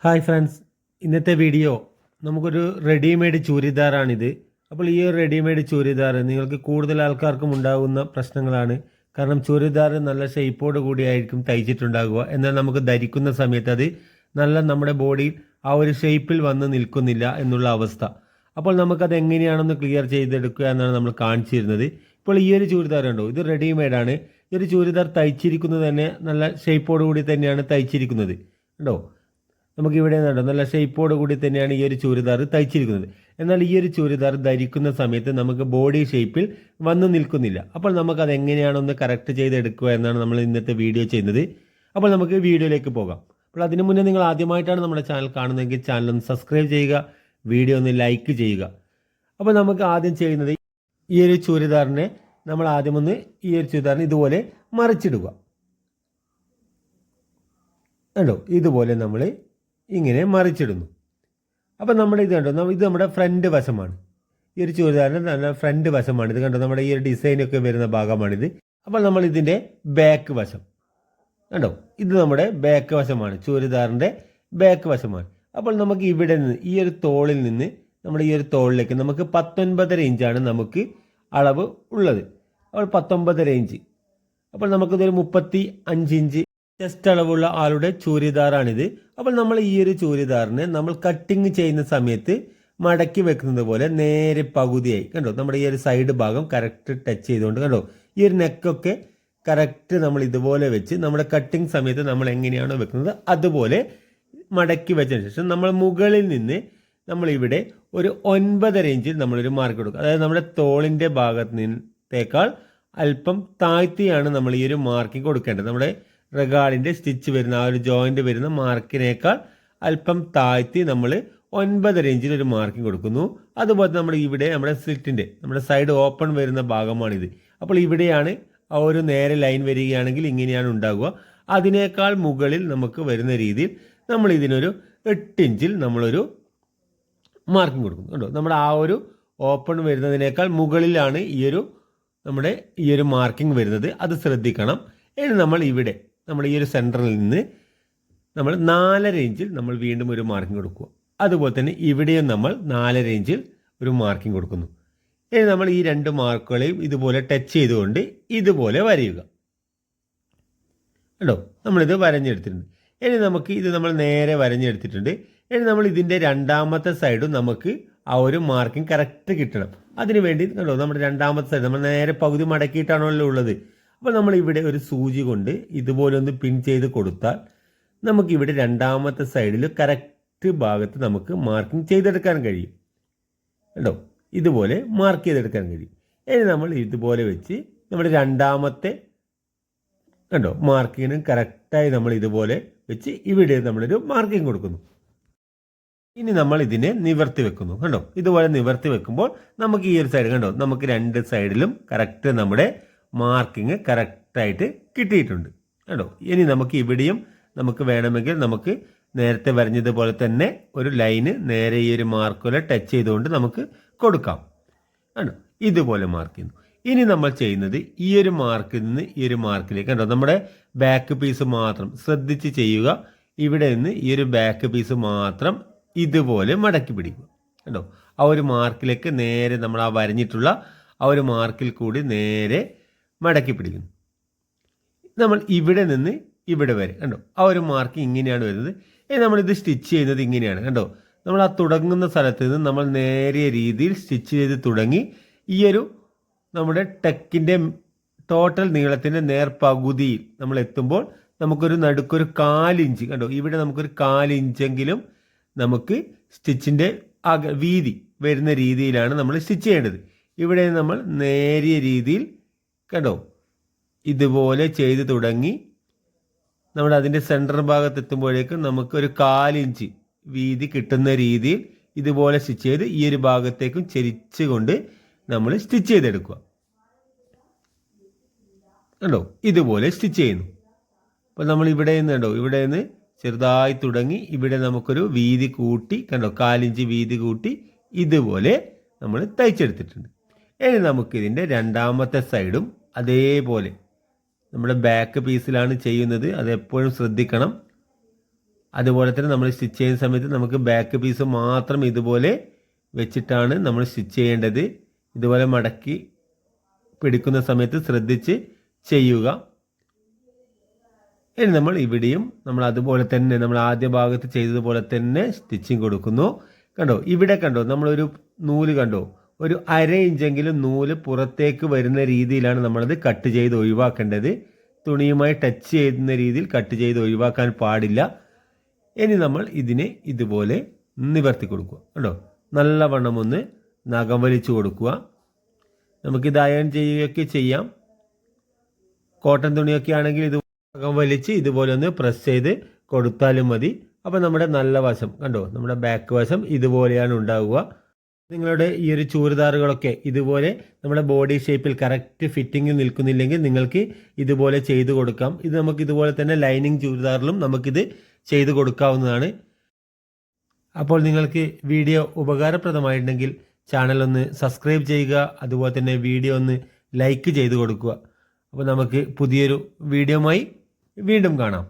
Hi friends, ഇന്നത്തെ video നമുക്കൊരു readymade ചൂരിദാറാണിത്. അപ്പോൾ ഈ ഒരു റെഡിമെയ്ഡ് ചൂരിദാർ നിങ്ങൾക്ക് കൂടുതൽ ആൾക്കാർക്കും ഉണ്ടാകുന്ന പ്രശ്നങ്ങളാണ്. കാരണം ചൂരിദാർ നല്ല ഷേപ്പോട് കൂടിയായിരിക്കും തയ്ച്ചിട്ടുണ്ടാകുക. എന്നാൽ നമുക്ക് ധരിക്കുന്ന സമയത്ത് അത് നല്ല നമ്മുടെ ബോഡിയിൽ ആ ഒരു ഷേപ്പിൽ വന്ന് നിൽക്കുന്നില്ല എന്നുള്ള അവസ്ഥ. അപ്പോൾ നമുക്കത് എങ്ങനെയാണെന്ന് ക്ലിയർ ചെയ്തെടുക്കുക എന്നാണ് നമ്മൾ കാണിച്ചു തരുന്നത്. ഇപ്പോൾ ഈ ഒരു ചൂരിദാർ ഉണ്ടോ, ഇത് റെഡിമെയ്ഡാണ്. ഈ ഒരു ചൂരിദാർ തയ്ച്ചിരിക്കുന്നത് തന്നെ നല്ല ഷേപ്പോട് കൂടി തന്നെയാണ് തയ്ച്ചിരിക്കുന്നത്. ഉണ്ടോ, നമുക്കിവിടെ നിന്നുണ്ടോ നല്ല ഷേപ്പോട് കൂടി തന്നെയാണ് ഈ ഒരു ചൂരിദാർ തയ്ച്ചിരിക്കുന്നത്. എന്നാൽ ഈ ഒരു ചൂരിദാർ ധരിക്കുന്ന സമയത്ത് നമുക്ക് ബോഡി ഷേപ്പിൽ വന്നു നിൽക്കുന്നില്ല. അപ്പോൾ നമുക്കത് എങ്ങനെയാണൊന്ന് കറക്റ്റ് ചെയ്തെടുക്കുക എന്നാണ് നമ്മൾ ഇന്നത്തെ വീഡിയോ ചെയ്യുന്നത്. അപ്പോൾ നമുക്ക് വീഡിയോയിലേക്ക് പോകാം. അപ്പോൾ അതിനു മുന്നേ നിങ്ങൾ ആദ്യമായിട്ടാണ് നമ്മുടെ ചാനൽ കാണുന്നതെങ്കിൽ ചാനൽ ഒന്ന് സബ്സ്ക്രൈബ് ചെയ്യുക, വീഡിയോ ഒന്ന് ലൈക്ക് ചെയ്യുക. അപ്പോൾ നമുക്ക് ആദ്യം ചെയ്യുന്നത് ഈ ഒരു ചൂരിദാറിനെ നമ്മൾ ആദ്യം ഒന്ന് ഈ ഒരു ചൂരിദാറിനെ ഇതുപോലെ മറിച്ചിടുക. കണ്ടോ, ഇതുപോലെ നമ്മൾ ഇങ്ങനെ മറിച്ചിടുന്നു. അപ്പം നമ്മുടെ ഇത് കണ്ടോ, ഇത് നമ്മുടെ ഫ്രണ്ട് വശമാണ്. ഈ ഒരു ചുരിദാറിൻ്റെ നല്ല ഫ്രണ്ട് വശമാണ് ഇത്. കണ്ടോ, നമ്മുടെ ഈ ഒരു ഡിസൈനൊക്കെ വരുന്ന ഭാഗമാണിത്. അപ്പോൾ നമ്മൾ ഇതിൻ്റെ ബാക്ക് വശം കണ്ടോ, ഇത് നമ്മുടെ ബാക്ക് വശമാണ്, ചുരിദാറിൻ്റെ ബാക്ക് വശമാണ്. അപ്പോൾ നമുക്ക് ഇവിടെ നിന്ന് ഈ ഒരു തോളിൽ നിന്ന് നമ്മുടെ ഈ ഒരു തോളിലേക്ക് നമുക്ക് 19.5 ഇഞ്ചാണ് നമുക്ക് അളവ് ഉള്ളത്. അപ്പോൾ 19.5 ഇഞ്ച്. അപ്പോൾ നമുക്കിതൊരു 35 ഇഞ്ച് ചെസ്റ്റ് അളവുള്ള ആളുടെ ചൂരിദാറാണിത്. അപ്പോൾ നമ്മൾ ഈ ഒരു ചൂരിദാറിനെ നമ്മൾ കട്ടിങ് ചെയ്യുന്ന സമയത്ത് മടക്കി വെക്കുന്നത് പോലെ നേരെ പകുതിയായി കണ്ടോ, നമ്മുടെ ഈ ഒരു സൈഡ് ഭാഗം കറക്റ്റ് ടച്ച് ചെയ്തുകൊണ്ട് കണ്ടോ, ഈ ഒരു നെക്കൊക്കെ കറക്റ്റ് നമ്മൾ ഇതുപോലെ വെച്ച് നമ്മുടെ കട്ടിങ് സമയത്ത് നമ്മൾ എങ്ങനെയാണോ വെക്കുന്നത് അതുപോലെ മടക്കി വെച്ചതിന് ശേഷം നമ്മൾ മുകളിൽ നിന്ന് നമ്മളിവിടെ ഒരു 9.5 ഇഞ്ചിൽ നമ്മളൊരു മാർക്ക് കൊടുക്കും. അതായത് നമ്മുടെ തോളിൻ്റെ ഭാഗത്ത് നിന്നേക്കാൾ അല്പം താഴ്ത്തിയാണ് നമ്മൾ ഈ ഒരു മാർക്കിങ് കൊടുക്കേണ്ടത്. നമ്മുടെ റെഗാളിൻ്റെ സ്റ്റിച്ച് വരുന്ന ആ ഒരു ജോയിൻ്റ് വരുന്ന മാർക്കിനേക്കാൾ അല്പം താഴ്ത്തി നമ്മൾ 9.5 ഇഞ്ചിൽ ഒരു മാർക്കിംഗ് കൊടുക്കുന്നു. അതുപോലെ നമ്മൾ ഇവിടെ നമ്മുടെ സ്ലിറ്റിൻ്റെ നമ്മുടെ സൈഡ് ഓപ്പൺ വരുന്ന ഭാഗമാണിത്. അപ്പോൾ ഇവിടെയാണ് ആ ഒരു നേരെ ലൈൻ വരികയാണെങ്കിൽ ഇങ്ങനെയാണ് ഉണ്ടാകുക. അതിനേക്കാൾ മുകളിൽ നമുക്ക് വരുന്ന രീതിയിൽ നമ്മൾ ഇതിനൊരു 8 ഇഞ്ചിൽ നമ്മളൊരു മാർക്കിംഗ് കൊടുക്കുന്നു. കണ്ടോ, നമ്മുടെ ആ ഒരു ഓപ്പൺ വരുന്നതിനേക്കാൾ മുകളിലാണ് നമ്മുടെ ഈ ഒരു മാർക്കിംഗ് വരുന്നത്. അത് ശ്രദ്ധിക്കണം. ഇനി നമ്മൾ ഇവിടെ നമ്മൾ ഈ ഒരു സെൻറ്ററിൽ നിന്ന് നമ്മൾ 4.5 ഇഞ്ചിൽ നമ്മൾ വീണ്ടും ഒരു മാർക്കിംഗ് കൊടുക്കുക. അതുപോലെ തന്നെ ഇവിടെയും നമ്മൾ 4.5 ഇഞ്ചിൽ ഒരു മാർക്കിംഗ് കൊടുക്കുന്നു. ഇനി നമ്മൾ ഈ രണ്ട് മാർക്കുകളെയും ഇതുപോലെ ടച്ച് ചെയ്തുകൊണ്ട് ഇതുപോലെ വരയുക. കേട്ടോ, നമ്മളിത് വരഞ്ഞെടുത്തിട്ടുണ്ട്. ഇനി നമുക്ക് ഇത് നമ്മൾ നേരെ വരഞ്ഞെടുത്തിട്ടുണ്ട്. ഇനി നമ്മൾ ഇതിൻ്റെ രണ്ടാമത്തെ സൈഡും നമുക്ക് ആ ഒരു മാർക്കിംഗ് കറക്റ്റ് കിട്ടണം. അതിന് വേണ്ടി കണ്ടോ, നമ്മുടെ രണ്ടാമത്തെ സൈഡ് നമ്മൾ നേരെ പകുതി മടക്കിയിട്ടാണല്ലോ ഉള്ളത്. അപ്പോൾ നമ്മൾ ഇവിടെ ഒരു സൂചി കൊണ്ട് ഇതുപോലെ ഒന്ന് പിൻ ചെയ്ത് കൊടുത്താൽ നമുക്കിവിടെ രണ്ടാമത്തെ സൈഡിൽ കറക്റ്റ് ഭാഗത്ത് നമുക്ക് മാർക്കിംഗ് ചെയ്തെടുക്കാൻ കഴിയും. കേട്ടോ, ഇതുപോലെ മാർക്ക് ചെയ്തെടുക്കാൻ കഴിയും. ഇനി നമ്മൾ ഇതുപോലെ വെച്ച് നമ്മുടെ രണ്ടാമത്തെ കണ്ടോ മാർക്കിങ്ങിന് കറക്റ്റായി നമ്മൾ ഇതുപോലെ വെച്ച് ഇവിടെ നമ്മളൊരു മാർക്കിംഗ് കൊടുക്കുന്നു. ഇനി നമ്മൾ ഇതിനെ നിവർത്തി വെക്കുന്നു. കണ്ടോ, ഇതുപോലെ നിവർത്തി വെക്കുമ്പോൾ നമുക്ക് ഈ ഒരു സൈഡ് കണ്ടോ, നമുക്ക് രണ്ട് സൈഡിലും കറക്റ്റ് നമ്മുടെ മാർക്കിങ് കറക്റ്റായിട്ട് കിട്ടിയിട്ടുണ്ട്. കേട്ടോ, ഇനി നമുക്ക് ഇവിടെയും നമുക്ക് വേണമെങ്കിൽ നമുക്ക് നേരത്തെ വരഞ്ഞതുപോലെ തന്നെ ഒരു ലൈന് നേരെ ഈ ഒരു മാർക്കുകളെ ടച്ച് ചെയ്തുകൊണ്ട് നമുക്ക് കൊടുക്കാം. കണ്ടോ, ഇതുപോലെ മാർക്ക് ചെയ്യുന്നു. ഇനി നമ്മൾ ചെയ്യുന്നത് ഈ ഒരു മാർക്കിൽ നിന്ന് ഈ ഒരു മാർക്കിലേക്ക് കണ്ടോ, നമ്മുടെ ബാക്ക് പീസ് മാത്രം ശ്രദ്ധിച്ച് ചെയ്യുക. ഇവിടെ നിന്ന് ഈ ഒരു ബാക്ക് പീസ് മാത്രം ഇതുപോലെ മടക്കി പിടിക്കുക. കണ്ടോ, ആ ഒരു മാർക്കിലേക്ക് നേരെ നമ്മൾ ആ വരഞ്ഞിട്ടുള്ള ആ ഒരു മാർക്കിൽ കൂടി നേരെ മടക്കി പിടിക്കുന്നു. നമ്മൾ ഇവിടെ നിന്ന് ഇവിടെ വരെ കണ്ടോ, ആ ഒരു മാർക്ക് ഇങ്ങനെയാണ് വരുന്നത്. ഇനി നമ്മളിത് സ്റ്റിച്ച് ചെയ്യുന്നത് ഇങ്ങനെയാണ്. കണ്ടോ, നമ്മൾ ആ തുടങ്ങുന്ന സ്ഥലത്ത് നിന്ന് നമ്മൾ നേരിയ രീതിയിൽ സ്റ്റിച്ച് ചെയ്ത് തുടങ്ങി ഈ ഒരു നമ്മുടെ ടെക്കിൻ്റെ ടോട്ടൽ നീളത്തിൻ്റെ നേർപകുതിയിൽ നമ്മൾ എത്തുമ്പോൾ നമുക്കൊരു നടുക്കൊരു 4 ഇഞ്ച് കണ്ടോ, ഇവിടെ നമുക്കൊരു 4 ഇഞ്ചെങ്കിലും നമുക്ക് സ്റ്റിച്ചിൻ്റെ വീതി വരുന്ന രീതിയിലാണ് നമ്മൾ സ്റ്റിച്ച് ചെയ്യേണ്ടത്. ഇവിടെ നമ്മൾ നേരിയ രീതിയിൽ കണ്ടോ ഇതുപോലെ ചെയ്ത് തുടങ്ങി നമ്മൾ അതിൻ്റെ സെൻറ്റർ ഭാഗത്ത് എത്തുമ്പോഴേക്കും നമുക്കൊരു 4 ഇഞ്ച് വീതി കിട്ടുന്ന രീതിയിൽ ഇതുപോലെ സ്റ്റിച്ച് ചെയ്ത് ഈ ഒരു ഭാഗത്തേക്കും ചെരിച്ചുകൊണ്ട് നമ്മൾ സ്റ്റിച്ച് ചെയ്തെടുക്കുക. കണ്ടോ, ഇതുപോലെ സ്റ്റിച്ച് ചെയ്യുന്നു. അപ്പോൾ നമ്മൾ ഇവിടെ നിന്ന് കണ്ടോ, ഇവിടെ നിന്ന് ചെറുതായി തുടങ്ങി ഇവിടെ നമുക്കൊരു വീതി കൂട്ടി കണ്ടോ 4 ഇഞ്ച് വീതി കൂട്ടി ഇതുപോലെ നമ്മൾ തയ്ച്ചെടുത്തിട്ടുണ്ട്. ഇനി നമുക്കിതിൻ്റെ രണ്ടാമത്തെ സൈഡും അതേപോലെ നമ്മുടെ ബാക്ക് പീസിലാണ് ചെയ്യുന്നത്. അത് എപ്പോഴും ശ്രദ്ധിക്കണം. അതുപോലെ തന്നെ നമ്മൾ സ്റ്റിച്ച് ചെയ്യുന്ന സമയത്ത് നമുക്ക് ബാക്ക് പീസ് മാത്രം ഇതുപോലെ വെച്ചിട്ടാണ് നമ്മൾ സ്റ്റിച്ച് ചെയ്യേണ്ടത്. ഇതുപോലെ മടക്കി പിടിക്കുന്ന സമയത്ത് ശ്രദ്ധിച്ച് ചെയ്യുക. ഇനി നമ്മൾ ഇവിടെയും നമ്മൾ അതുപോലെ തന്നെ നമ്മൾ ആദ്യ ഭാഗത്ത് ചെയ്തതുപോലെ തന്നെ സ്റ്റിച്ചിങ് കൊടുക്കുന്നു. കണ്ടോ, ഇവിടെ കണ്ടോ നമ്മളൊരു നൂല് കണ്ടോ, ഒരു 1/2 ഇഞ്ചെങ്കിലും നൂല് പുറത്തേക്ക് വരുന്ന രീതിയിലാണ് നമ്മളത് കട്ട് ചെയ്ത് ഒഴിവാക്കേണ്ടത്. തുണിയുമായി ടച്ച് ചെയ്യുന്ന രീതിയിൽ കട്ട് ചെയ്ത് ഒഴിവാക്കാൻ പാടില്ല. ഇനി നമ്മൾ ഇതിനെ ഇതുപോലെ നിവർത്തി കൊടുക്കുക. കണ്ടോ, നല്ലവണ്ണം ഒന്ന് നഖം വലിച്ചു കൊടുക്കുക. നമുക്കിത് അയൺ ചെയ്യുകയൊക്കെ ചെയ്യാം. കോട്ടൺ തുണിയൊക്കെ ആണെങ്കിൽ ഇത് നഖം വലിച്ച് ഇതുപോലെ ഒന്ന് പ്രസ് ചെയ്ത് കൊടുത്താലും മതി. അപ്പോൾ നമ്മുടെ നല്ല വശം കണ്ടോ, നമ്മുടെ ബാക്ക് വശം ഇതുപോലെയാണ് ഉണ്ടാവുക. നിങ്ങളുടെ ഈ ഒരു ചുരിദാറുകളൊക്കെ ഇതുപോലെ നമ്മുടെ ബോഡി ഷേപ്പിൽ കറക്റ്റ് ഫിറ്റിങ്ങിൽ നിൽക്കുന്നില്ലെങ്കിൽ നിങ്ങൾക്ക് ഇതുപോലെ ചെയ്തു കൊടുക്കാം. ഇത് നമുക്ക് ഇതുപോലെ തന്നെ ലൈനിങ് ചുരിദാറിലും നമുക്കിത് ചെയ്തു കൊടുക്കാവുന്നതാണ്. അപ്പോൾ നിങ്ങൾക്ക് വീഡിയോ ഉപകാരപ്രദമായിട്ടുണ്ടെങ്കിൽ ചാനൽ ഒന്ന് സബ്സ്ക്രൈബ് ചെയ്യുക. അതുപോലെ തന്നെ വീഡിയോ ഒന്ന് ലൈക്ക് ചെയ്ത് കൊടുക്കുക. അപ്പോൾ നമുക്ക് പുതിയൊരു വീഡിയോയുമായി വീണ്ടും കാണാം.